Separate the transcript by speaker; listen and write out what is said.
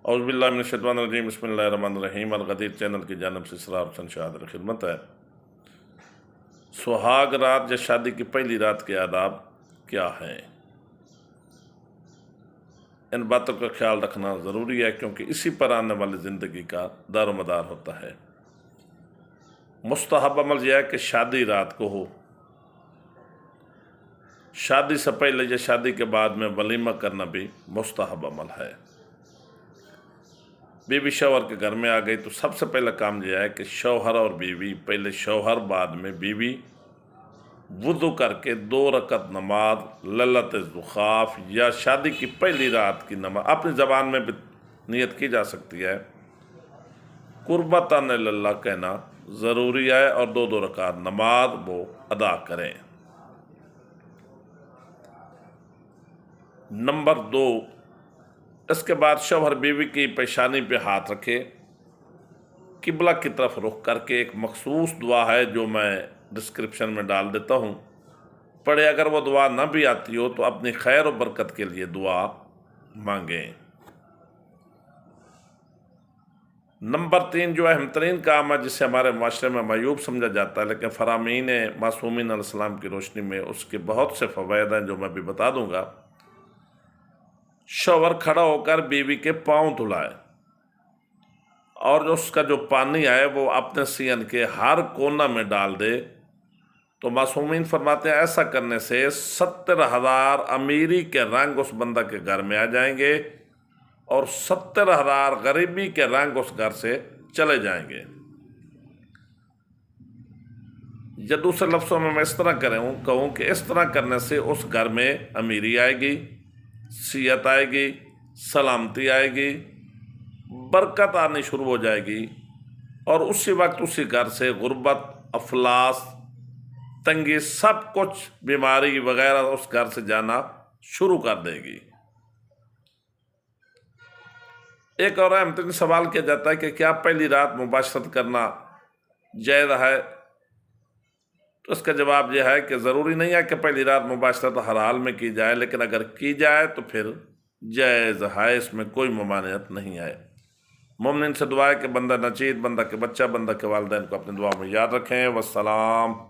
Speaker 1: औज़ुबिल्लाहि बिस्मिल्लाहिर्रहमानिर्रहीम। अलगदीर चैनल की जानिब से इसरार हुसैन शाह खिदमत है। सुहाग रात या शादी की पहली रात के आदाब क्या हैं? इन बातों का ख्याल रखना ज़रूरी है, क्योंकि इसी पर आने वाली ज़िंदगी का दारोमदार होता है। मुस्तहब अमल यह है कि शादी रात को हो। शादी से पहले या शादी के बाद में वलीमा करना भी मुस्तहब अमल है। बीवी शौहर के घर में आ गई तो सबसे पहला काम यह है कि शौहर और बीवी, पहले शौहर बाद में बीवी, वुज़ू करके 2 रकत नमाज लल्लत ज़ुखाफ या शादी की पहली रात की नमाज, अपनी ज़बान में भी नियत की जा सकती है, कुर्बतन इल्लल्लाह कहना ज़रूरी है, और 2 रकात नमाज वो अदा करें। नंबर 2, इसके बाद शौहर बीवी की पेशानी पे हाथ रखे, किबला की तरफ रुख करके एक मखसूस दुआ है जो मैं डिस्क्रिप्शन में डाल देता हूँ, पढ़े। अगर वो दुआ ना भी आती हो तो अपनी खैर और बरकत के लिए दुआ मांगें। नंबर 3 जो अहम तरीन काम है, जिसे हमारे माशरे में मायूब समझा जाता है, लेकिन फरामीन मासूमीन अलैहिस्सलाम की रोशनी में उसके बहुत से फ़वाइद हैं जो मैं भी बता दूंगा। शौहर खड़ा होकर बीवी के पाँव धुलाए और उसका जो पानी है वो अपने सियन के हर कोना में डाल दे। तो मासूमीन फरमाते हैं ऐसा करने से 70,000 अमीरी के रंग उस बंदा के घर में आ जाएंगे और 70,000 गरीबी के रंग उस घर से चले जाएंगे। या दूसरे लफ्ज़ों में मैं इस तरह कहूँ कि इस तरह करने से उस घर में अमीरी आएगी, सियत आएगी, सलामती आएगी, बरकत आनी शुरू हो जाएगी, और उसी वक्त उसी घर से गुर्बत, अफलास, तंगी, सब कुछ बीमारी वगैरह उस घर से जाना शुरू कर देगी। एक और अहम तरीन सवाल किया जाता है कि क्या पहली रात मुबाशरत करना जायज़ है? तो इसका जवाब यह है कि ज़रूरी नहीं है कि पहली रात मुबाशरत हर हाल में की जाए, लेकिन अगर की जाए तो फिर जायज़ है, इसमें कोई ममानियत नहीं है। मोमिन से दुआ है कि बंदा नचीद, बंदा के बच्चा, बंदा के वालिदैन को अपनी दुआ में याद रखें। वस्सलाम।